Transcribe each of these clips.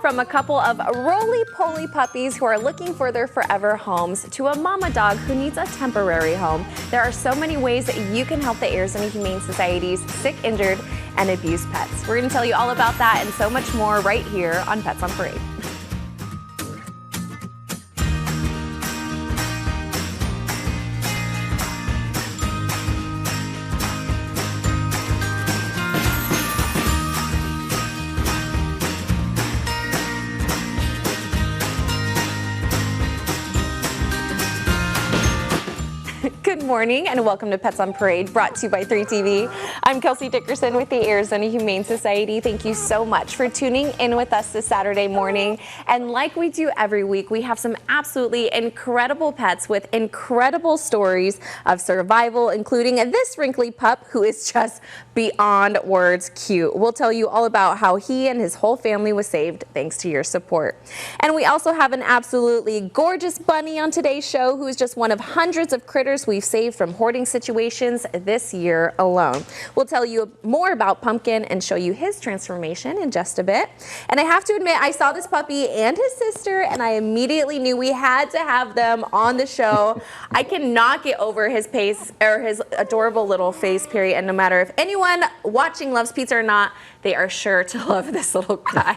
from a couple of roly-poly puppies who are looking for their forever homes to a mama dog who needs a temporary home. There are so many ways that you can help the Arizona Humane Society's sick, injured, and abused pets. We're going to tell you all about that and so much more right here on Pets on Parade. Good morning and welcome to Pets on Parade, brought to you by Thrift TV. I'm Kelsey Dickerson with the Arizona Humane Society. Thank you so much for tuning in with us this Saturday morning. And like we do every week, we have some absolutely incredible pets with incredible stories of survival, including this wrinkly pup who is just beyond words cute. We'll tell you all about how he and his whole family was saved thanks to your support. And we also have an absolutely gorgeous bunny on today's show who is just one of hundreds of critters we've saved from hoarding situations this year alone. We'll tell you more about Pumpkin and show you his transformation in just a bit. And I have to admit, I saw this puppy and his sister and I immediately knew we had to have them on the show. I cannot get over his pace or his adorable little face, period. And no matter if anyone watching loves pizza or not, they are sure to love this little guy.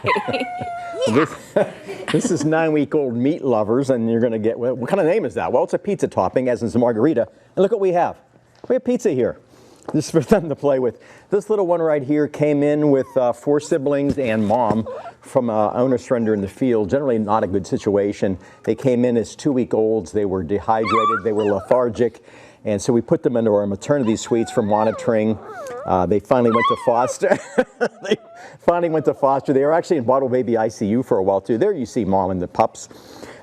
This is 9-week-old meat lovers, and you're going to get, what kind of name is that? Well, it's a pizza topping, as is a margarita. And look what we have. We have pizza here. This is for them to play with. This little one right here came in with 4 siblings and mom from an owner surrender in the field. Generally not a good situation. They came in as 2-week-olds. They were dehydrated. They were lethargic. And so we put them into our maternity suites for monitoring. They finally went to foster. They were actually in bottle baby ICU for a while too. There you see mom and the pups.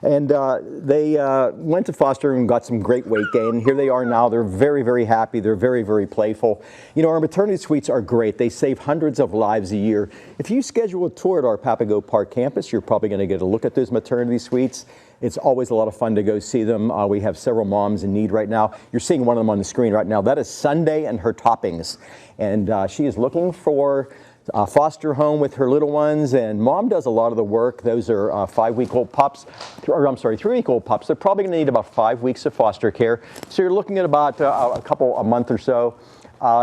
And they went to foster and got some great weight gain. Here they are now. They're very, very happy. They're very, very playful. You know, our maternity suites are great. They save hundreds of lives a year. If you schedule a tour at our Papago Park campus, you're probably going to get a look at those maternity suites. It's always a lot of fun to go see them. We have several moms in need right now. You're seeing one of them on the screen right now. That is Sunday and her toppings. And she is looking for a foster home with her little ones, and mom does a lot of the work. Those are 5-week-old pups, or I'm sorry, 3-week-old pups. They're probably going to need about 5 weeks of foster care. So you're looking at about a month or so.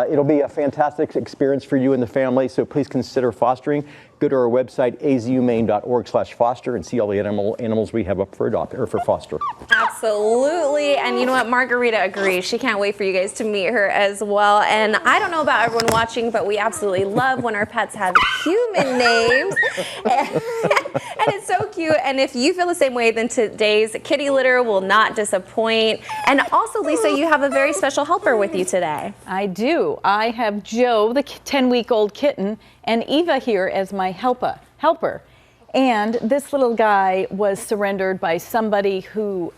It'll be a fantastic experience for you and the family, so please consider fostering. Go to our website, azhumane.org/foster, and see all the animals we have up for adopt or for foster. Absolutely, and you know what? Margarita agrees. She can't wait for you guys to meet her as well. And I don't know about everyone watching, but we absolutely love when our pets have human names. And it's so cute. And if you feel the same way, then today's kitty litter will not disappoint. And also, Lisa, you have a very special helper with you today. I do. I have Joe, the 10-week-old kitten, and Eva here as my helper. And this little guy was surrendered by somebody who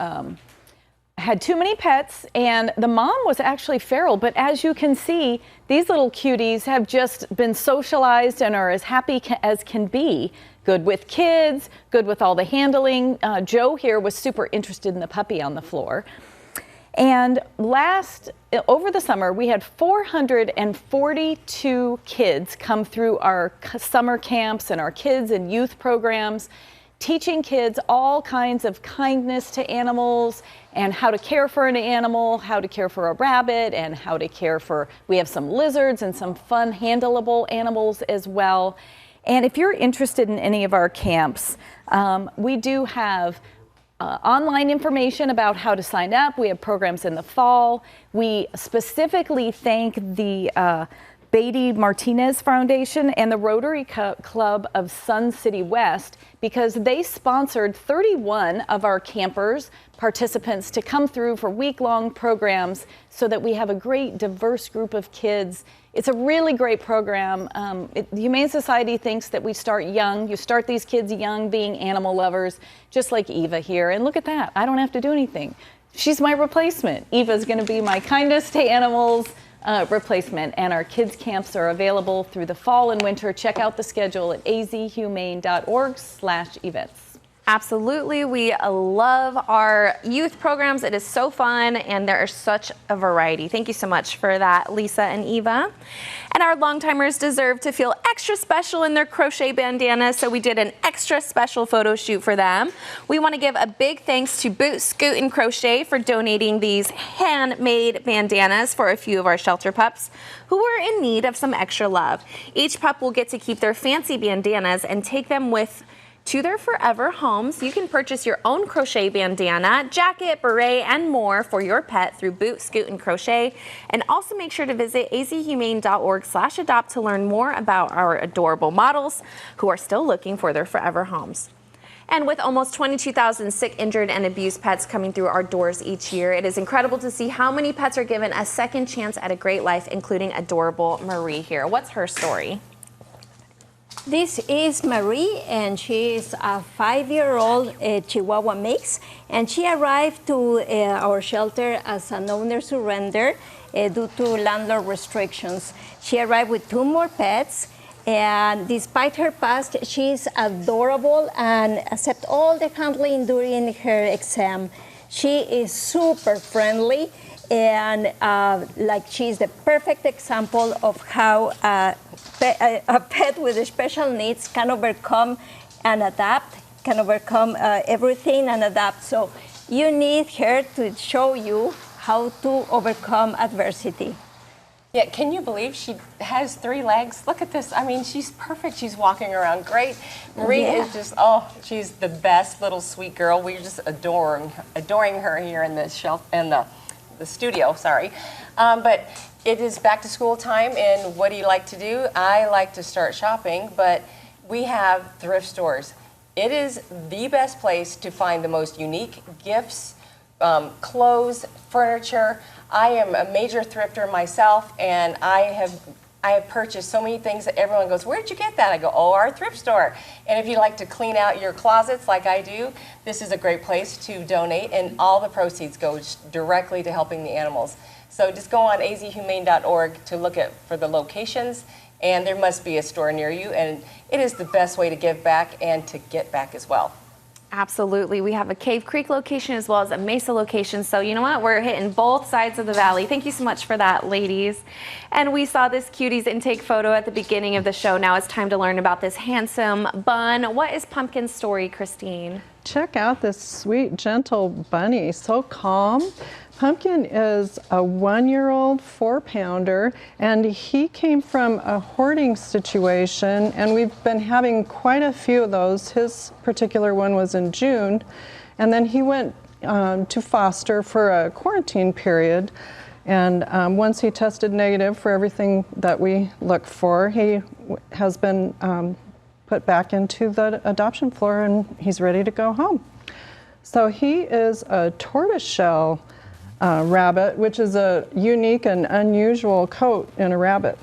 had too many pets, and the mom was actually feral. But as you can see, these little cuties have just been socialized and are as happy as can be. Good with kids, good with all the handling. Joe here was super interested in the puppy on the floor. And over the summer, we had 442 kids come through our summer camps and our kids and youth programs, teaching kids all kinds of kindness to animals and how to care for an animal, how to care for a rabbit, and how to care for, we have some lizards and some fun handleable animals as well. And if you're interested in any of our camps, we do have online information about how to sign up. We have programs in the fall. We specifically thank the Beatty Martinez Foundation and the Rotary Club of Sun City West because they sponsored 31 of our campers, participants, to come through for week-long programs so that we have a great diverse group of kids. It's a really great program. The Humane Society thinks that we start young. You start these kids young being animal lovers, just like Eva here. And look at that, I don't have to do anything. She's my replacement. Eva's gonna be my kindness to animals replacement. And our kids camps are available through the fall and winter. Check out the schedule at azhumane.org/events. Absolutely. We love our youth programs. It is so fun, and there is such a variety. Thank you so much for that, Lisa and Eva. And our longtimers deserve to feel extra special in their crochet bandanas, so we did an extra special photo shoot for them. We want to give a big thanks to Boot, Scoot, and Crochet for donating these handmade bandanas for a few of our shelter pups who are in need of some extra love. Each pup will get to keep their fancy bandanas and take them with to their forever homes. You can purchase your own crochet bandana, jacket, beret, and more for your pet through Boot, Scoot, and Crochet. And also make sure to visit azhumane.org/adopt to learn more about our adorable models who are still looking for their forever homes. And with almost 22,000 sick, injured, and abused pets coming through our doors each year, it is incredible to see how many pets are given a second chance at a great life, including adorable Marie here. What's her story? This is Marie, and she is a 5-year-old Chihuahua mix, and she arrived to our shelter as an owner surrender due to landlord restrictions. She arrived with 2 more pets, and despite her past, she is adorable and accepts all the handling during her exam. She is super friendly, and she's the perfect example of how a pet with special needs can overcome and adapt, can overcome everything and adapt. So you need her to show you how to overcome adversity. Yeah, can you believe she has 3 legs? Look at this. I mean, she's perfect. She's walking around great. Marie is just, she's the best little sweet girl. We're just adoring her here in the the studio, sorry. But it is back to school time, and what do you like to do? I like to start shopping, but we have thrift stores. It is the best place to find the most unique gifts, clothes, furniture. I am a major thrifter myself, and I have purchased so many things that everyone goes, "Where did you get that?" I go, "Oh, our thrift store." And if you like to clean out your closets like I do, this is a great place to donate, and all the proceeds go directly to helping the animals. So just go on azhumane.org to look for the locations, and there must be a store near you, and it is the best way to give back and to get back as well. Absolutely. We have a Cave Creek location as well as a Mesa location. So you know what? We're hitting both sides of the valley. Thank you so much for that, ladies. And we saw this cuties intake photo at the beginning of the show. Now it's time to learn about this handsome bun. What is Pumpkin's story, Christine? Check out this sweet, gentle bunny, so calm. Pumpkin is a 1-year-old 4-pounder, and he came from a hoarding situation, and we've been having quite a few of those. His particular one was in June, and then he went to foster for a quarantine period, and once he tested negative for everything that we look for, he has been put back into the adoption floor, and he's ready to go home. So he is a tortoiseshell rabbit, which is a unique and unusual coat in a rabbit.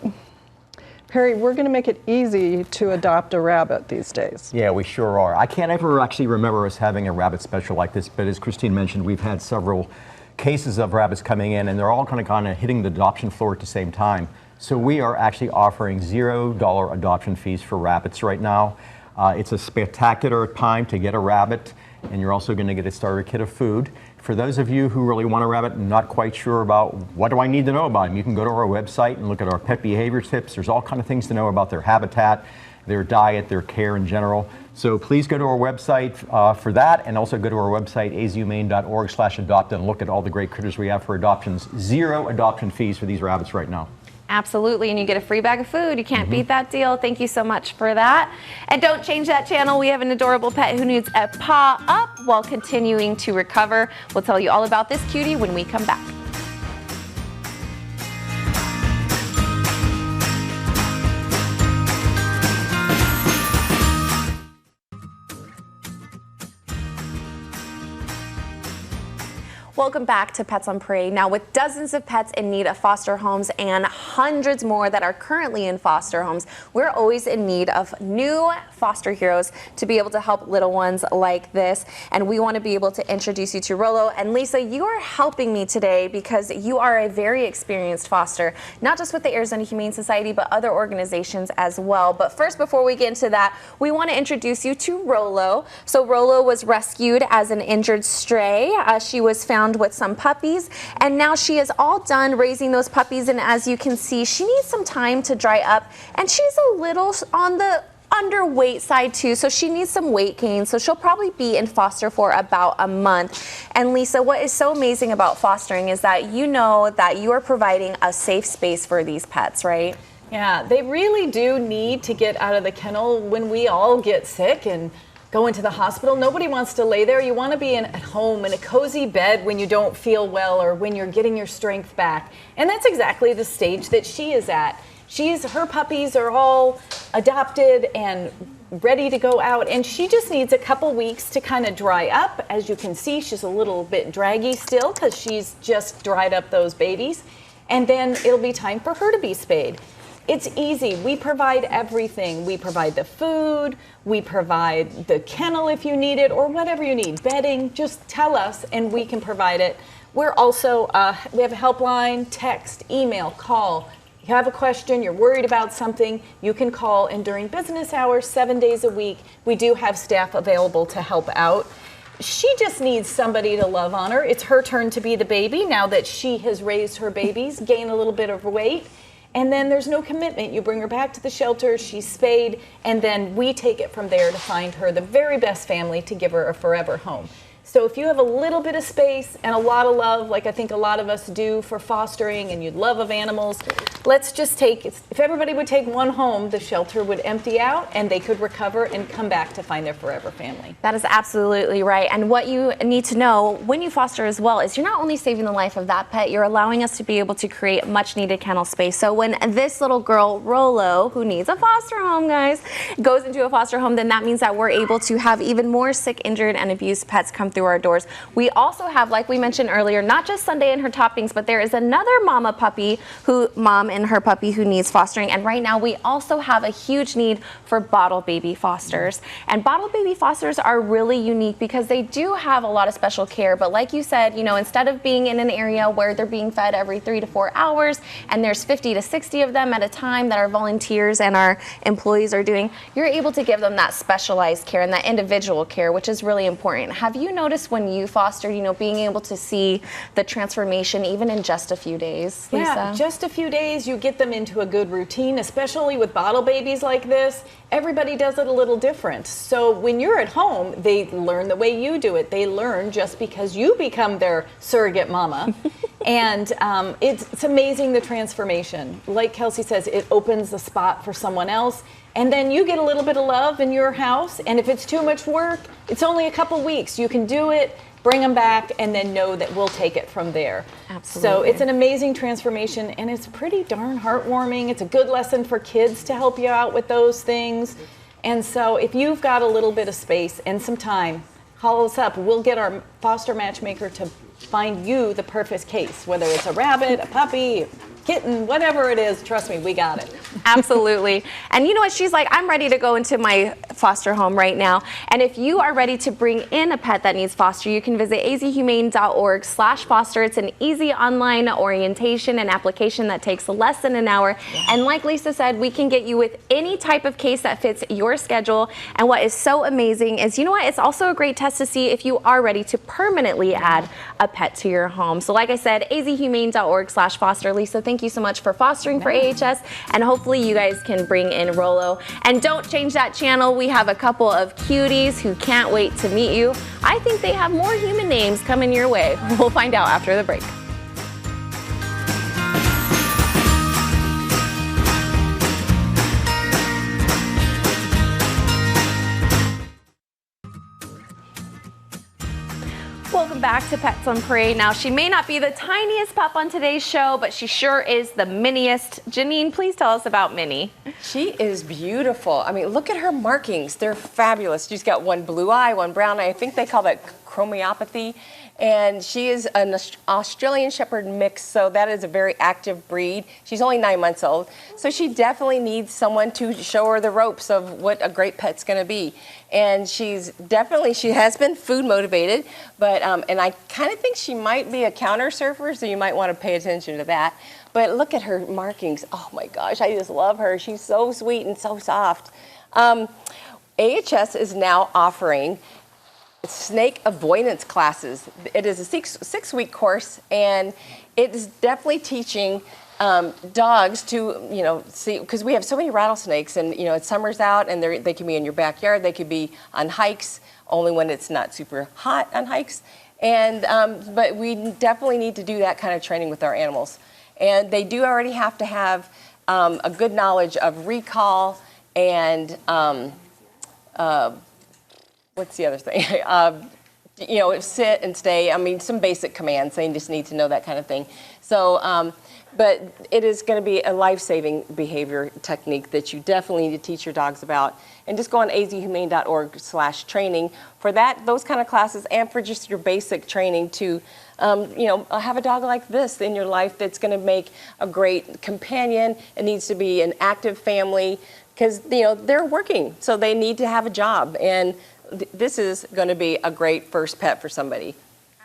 Perry, we're going to make it easy to adopt a rabbit these days. Yeah, we sure are. I can't ever actually remember us having a rabbit special like this, but as Christine mentioned, we've had several cases of rabbits coming in, and they're all kind of hitting the adoption floor at the same time. So we are actually offering $0 adoption fees for rabbits right now. It's a spectacular time to get a rabbit, and you're also going to get a starter kit of food. For those of you who really want a rabbit and not quite sure about what do I need to know about them, you can go to our website and look at our pet behavior tips. There's all kind of things to know about their habitat, their diet, their care in general. So please go to our website for that, and also go to our website, azhumane.org/adopt, and look at all the great critters we have for adoptions. 0 adoption fees for these rabbits right now. Absolutely, and you get a free bag of food. You can't beat that deal. Thank you so much for that. And don't change that channel. We have an adorable pet who needs a paw up while continuing to recover. We'll tell you all about this cutie when we come back. Welcome back to Pets on Parade. Now, with dozens of pets in need of foster homes and hundreds more that are currently in foster homes, we're always in need of new foster heroes to be able to help little ones like this. And we want to be able to introduce you to Rolo. And Lisa, you are helping me today because you are a very experienced foster, not just with the Arizona Humane Society, but other organizations as well. But first, before we get into that, we want to introduce you to Rolo. So Rolo was rescued as an injured stray. She was found with some puppies, and now she is all done raising those puppies, and as you can see, she needs some time to dry up, and she's a little on the underweight side too, so she needs some weight gain, so she'll probably be in foster for about a month. And Lisa, what is so amazing about fostering is that you know that you are providing a safe space for these pets, right? Yeah, they really do need to get out of the kennel when we all get sick and go into the hospital. Nobody wants to lay there. You want to be at home in a cozy bed when you don't feel well or when you're getting your strength back. And that's exactly the stage that she is at. Her puppies are all adopted and ready to go out, and she just needs a couple weeks to kind of dry up. As you can see, she's a little bit draggy still because she's just dried up those babies. And then it'll be time for her to be spayed. It's easy. We provide everything. We provide the food, we provide the kennel if you need it, or whatever you need, bedding, just tell us and we can provide it. We're also, we have a helpline, text, email, call. You have a question, you're worried about something, you can call, and during business hours, 7 days a week, we do have staff available to help out. She just needs somebody to love on her. It's her turn to be the baby now that she has raised her babies, gain a little bit of weight. And then there's no commitment. You bring her back to the shelter, she's spayed, and then we take it from there to find her the very best family to give her a forever home. So if you have a little bit of space and a lot of love, like I think a lot of us do for fostering, and you love of animals, let's just if everybody would take one home, the shelter would empty out and they could recover and come back to find their forever family. That is absolutely right. And what you need to know when you foster as well is you're not only saving the life of that pet, you're allowing us to be able to create much needed kennel space. So when this little girl, Rolo, who needs a foster home, guys, goes into a foster home, then that means that we're able to have even more sick, injured, and abused pets come through our doors. We also have, like we mentioned earlier, not just Sunday and her toppings, but there is another mom and her puppy who needs fostering. And right now we also have a huge need for bottle baby fosters. And bottle baby fosters are really unique because they do have a lot of special care. But like you said, instead of being in an area where they're being fed every 3 to 4 hours and there's 50 to 60 of them at a time that our volunteers and our employees are doing, you're able to give them that specialized care and that individual care, which is really important. Have you noticed when you fostered, being able to see the transformation even in just a few days, Lisa? Yeah, just a few days, you get them into a good routine, especially with bottle babies like this. Everybody does it a little different. So when you're at home, they learn the way you do it. They learn just because you become their surrogate mama. And it's amazing, the transformation. Like Kelsey says, it opens the spot for someone else. And then you get a little bit of love in your house. And if it's too much work, it's only a couple weeks. You can do it, bring them back, and then know that we'll take it from there. Absolutely. So it's an amazing transformation, and it's pretty darn heartwarming. It's a good lesson for kids to help you out with those things. And so if you've got a little bit of space and some time, call us up. We'll get our foster matchmaker to find you the perfect case, whether it's a rabbit, a puppy, kitten, whatever it is. Trust me, we got it. Absolutely. And you know what? She's like, I'm ready to go into my foster home right now. And if you are ready to bring in a pet that needs foster, you can visit azhumane.org/foster. It's an easy online orientation and application that takes less than an hour. Yeah. And like Lisa said, we can get you with any type of case that fits your schedule. And what is so amazing is, you know what? It's also a great test to see if you are ready to permanently add a pet to your home. So like I said, azhumane.org/foster. Lisa, thank you so much for fostering for AHS, and hopefully you guys can bring in Rolo. And don't change that channel. We have a couple of cuties who can't wait to meet you. I think they have more human names coming your way. We'll find out after the break. Welcome back to Pets on Parade. Now, she may not be the tiniest pup on today's show, but she sure is the miniest. Janine, please tell us about Minnie. She is beautiful. I mean, look at her markings. They're fabulous. She's got one blue eye, one brown eye. I think they call that chromiopathy. And she is an Australian Shepherd mix, so that is a very active breed. She's only 9 months old, so she definitely needs someone to show her the ropes of what a great pet's going to be. And she has been food motivated, but and I kind of think she might be a counter surfer, so you might want to pay attention to that. But look at her markings. Oh my gosh, I just love her. She's so sweet and so soft. AHS is now offering snake avoidance classes. It is a six-week course, and it is definitely teaching dogs to, see, because we have so many rattlesnakes, and it's summer's out, and they can be in your backyard. They could be on hikes, only when it's not super hot on hikes. And but we definitely need to do that kind of training with our animals. And they do already have to have a good knowledge of recall and what's the other thing? Sit and stay. I mean, some basic commands. They just need to know that kind of thing. So, but it is going to be a life-saving behavior technique that you definitely need to teach your dogs about. And just go on azhumane.org/training for those kind of classes, and for just your basic training to, have a dog like this in your life that's going to make a great companion. It needs to be an active family because, they're working, so they need to have a job. And this is going to be a great first pet for somebody.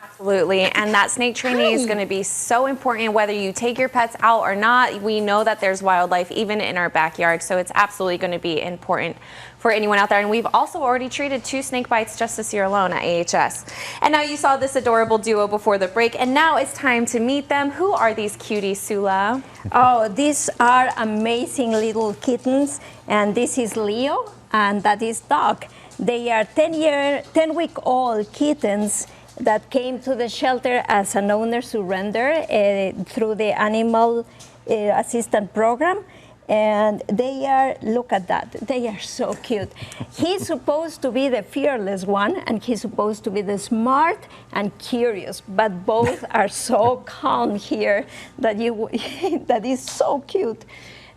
Absolutely, and that snake training is going to be so important whether you take your pets out or not. We know that there's wildlife even in our backyard, so it's absolutely going to be important for anyone out there. And we've also already treated 2 snake bites just this year alone at AHS. And now you saw this adorable duo before the break, and now it's time to meet them. Who are these cuties, Sula? Oh, these are amazing little kittens, and this is Leo, and that is Doc. They are 10-week-old kittens that came to the shelter as an owner surrender through the Animal Assistant Program. And they are, look at that, they are so cute. He's supposed to be the fearless one, and he's supposed to be the smart and curious, but both are so calm here that that is so cute.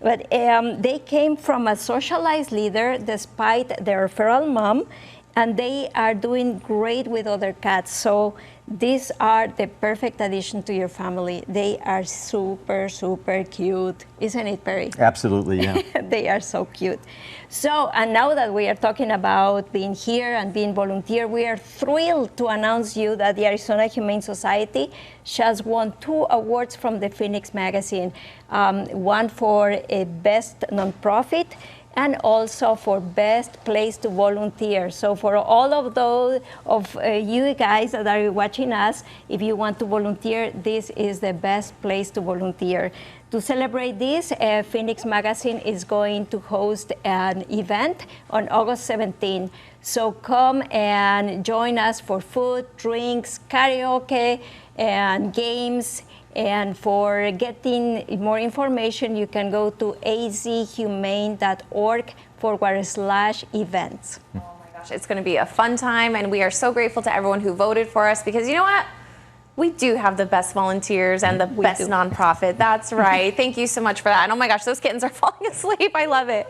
But they came from a socialized leader despite their feral mom, and they are doing great with other cats. So these are the perfect addition to your family. They are super, super cute. Isn't it, Perry? Absolutely, yeah. They are so cute. So, and now that we are talking about being here and being volunteer, we are thrilled to announce you that the Arizona Humane Society has won 2 awards from the Phoenix magazine. One for a best nonprofit, and also for best place to volunteer. So for all of those of you guys that are watching us, if you want to volunteer, this is the best place to volunteer. To celebrate this, Phoenix Magazine is going to host an event on August 17. So come and join us for food, drinks, karaoke, and games. And for getting more information, you can go to azhumane.org/events. Oh my gosh, it's going to be a fun time, and we are so grateful to everyone who voted for us, because you know what? We do have the best volunteers and the best nonprofit. That's right. Thank you so much for that. And oh my gosh, those kittens are falling asleep. I love it.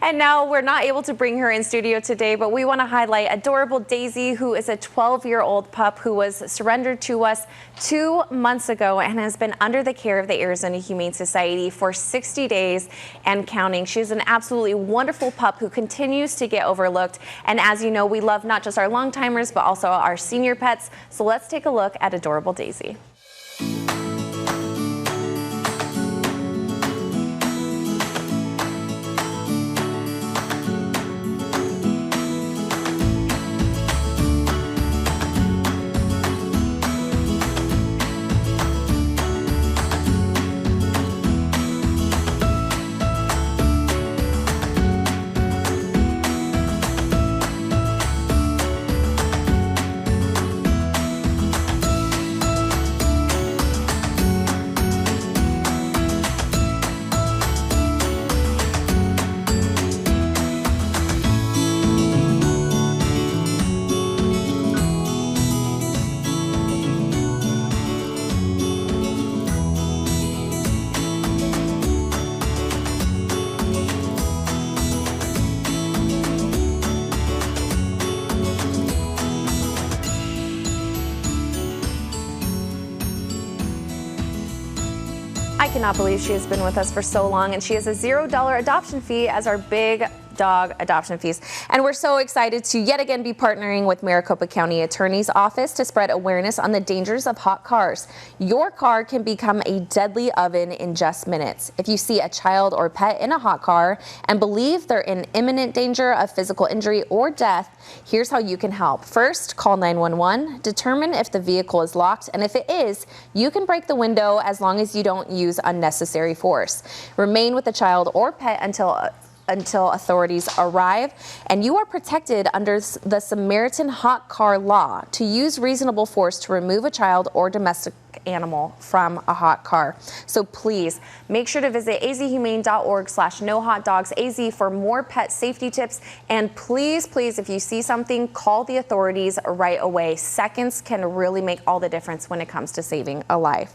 And now we're not able to bring her in studio today, but we want to highlight adorable Daisy, who is a 12-year-old pup who was surrendered to us 2 months ago and has been under the care of the Arizona Humane Society for 60 days and counting. She's an absolutely wonderful pup who continues to get overlooked. And as you know, we love not just our long-timers, but also our senior pets. So let's take a look at adorable Daisy. I cannot believe she has been with us for so long, and she has a $0 adoption fee as our big dog adoption fees. And we're so excited to yet again be partnering with Maricopa County Attorney's Office to spread awareness on the dangers of hot cars. Your car can become a deadly oven in just minutes. If you see a child or pet in a hot car and believe they're in imminent danger of physical injury or death, here's how you can help. First, call 911, determine if the vehicle is locked, and if it is, you can break the window as long as you don't use unnecessary force. Remain with the child or pet until authorities arrive, and you are protected under the Samaritan Hot Car Law to use reasonable force to remove a child or domestic animal from a hot car. So please make sure to visit azhumane.org/nohotdogsaz for more pet safety tips. And please, if you see something, call the authorities right away. Seconds can really make all the difference when it comes to saving a life.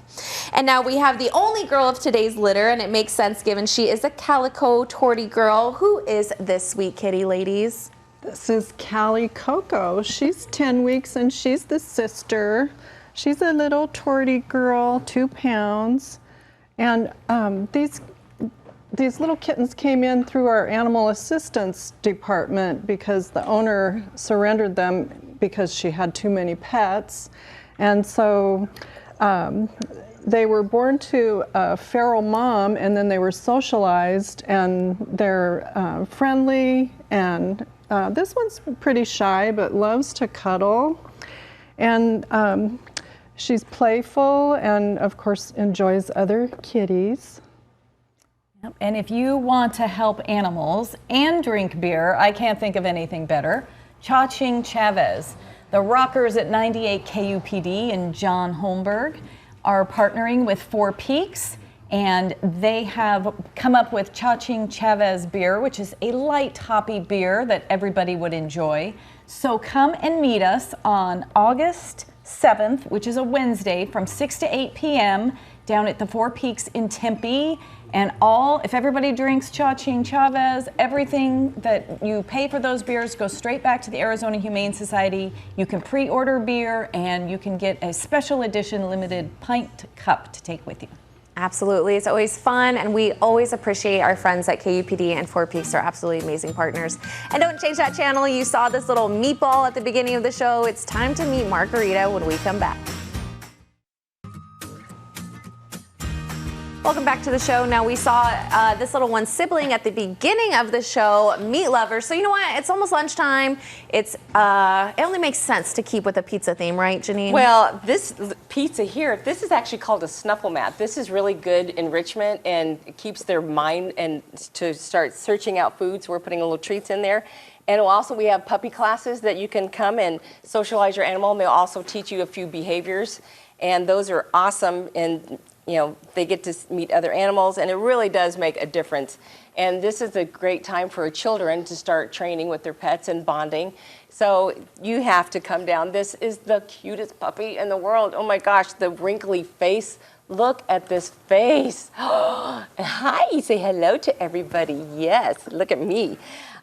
And now we have the only girl of today's litter, and it makes sense given she is a calico tortie girl. Who is this sweet kitty, ladies? This is Callie Coco. She's 10 weeks and she's the sister. She's a little tortie girl, 2 pounds. And these little kittens came in through our animal assistance department because the owner surrendered them because she had too many pets. And so they were born to a feral mom, and then they were socialized, and they're friendly. And this one's pretty shy but loves to cuddle. And she's playful and, of course, enjoys other kitties. Yep. And if you want to help animals and drink beer, I can't think of anything better. Cha-Ching Chavez. The Rockers at 98 KUPD and John Holmberg are partnering with Four Peaks, and they have come up with Cha-Ching Chavez beer, which is a light hoppy beer that everybody would enjoy. So come and meet us on August 7th, which is a Wednesday, from 6 to 8 p.m. down at the Four Peaks in Tempe. And if everybody drinks Cha-Ching Chavez, everything that you pay for those beers goes straight back to the Arizona Humane Society. You can pre-order beer, and you can get a special edition limited pint cup to take with you. Absolutely. It's always fun, and we always appreciate our friends at KUPD and Four Peaks. Are absolutely amazing partners. And don't change that channel. You saw this little meatball at the beginning of the show. It's time to meet Margarita when we come back. Welcome back to the show. Now, we saw this little one's sibling at the beginning of the show, Meat Lovers. So you know what? It's almost lunchtime. It only makes sense to keep with a pizza theme, right, Janine? Well, this pizza here, this is actually called a snuffle mat. This is really good enrichment and it keeps their mind and to start searching out foods. We're putting little treats in there. And also we have puppy classes that you can come and socialize your animal, and they'll also teach you a few behaviors. And those are awesome, and they get to meet other animals, and it really does make a difference. And this is a great time for children to start training with their pets and bonding. So you have to come down. This is the cutest puppy in the world. Oh my gosh, the wrinkly face. Look at this face. Hi, say hello to everybody. Yes, look at me.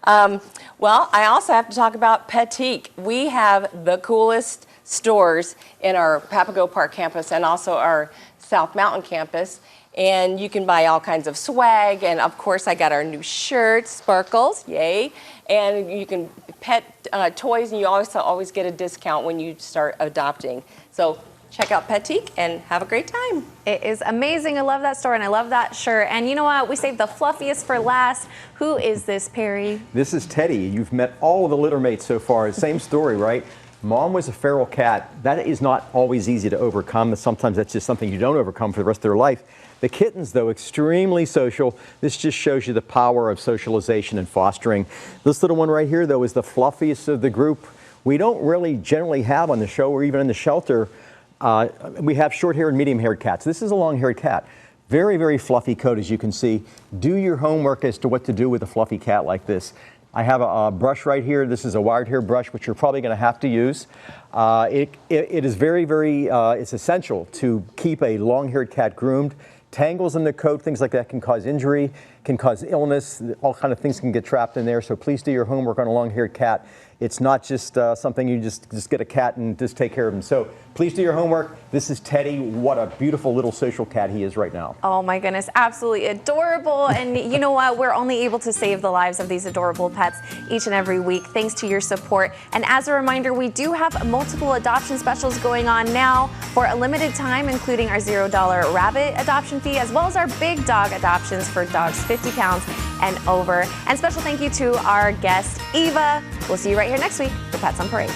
Well, I also have to talk about Petique. We have the coolest stores in our Papago Park campus and also our South Mountain campus, and you can buy all kinds of swag, and of course I got our new shirts, Sparkles, yay, and you can pet toys, and you always get a discount when you start adopting. So check out Petique and have a great time. It is amazing. I love that store, and I love that shirt. And you know what? We saved the fluffiest for last. Who is this, Perry? This is Teddy. You've met all the litter mates so far. Same story, right? Mom was a feral cat. That is not always easy to overcome. Sometimes that's just something you don't overcome for the rest of their life. The kittens, though, extremely social. This just shows you the power of socialization and fostering. This little one right here, though, is the fluffiest of the group. We don't really generally have on the show or even in the shelter. We have short-haired and medium-haired cats. This is a long-haired cat. Very, very fluffy coat, as you can see. Do your homework as to what to do with a fluffy cat like this. I have a brush right here. This is a wired hair brush, which you're probably going to have to use. It is very, very, it's essential to keep a long-haired cat groomed. Tangles in the coat, things like that can cause injury, can cause illness. All kind of things can get trapped in there. So please do your homework on a long-haired cat. It's not just something you just get a cat and just take care of him. So please do your homework. This is Teddy. What a beautiful little social cat he is right now. Oh my goodness, absolutely adorable. And you know what? We're only able to save the lives of these adorable pets each and every week thanks to your support. And as a reminder, we do have multiple adoption specials going on now for a limited time, including our $0 rabbit adoption fee, as well as our big dog adoptions for dogs 50 pounds and over. And special thank you to our guest, Eva. We'll see you right here next week for Pets on Parade.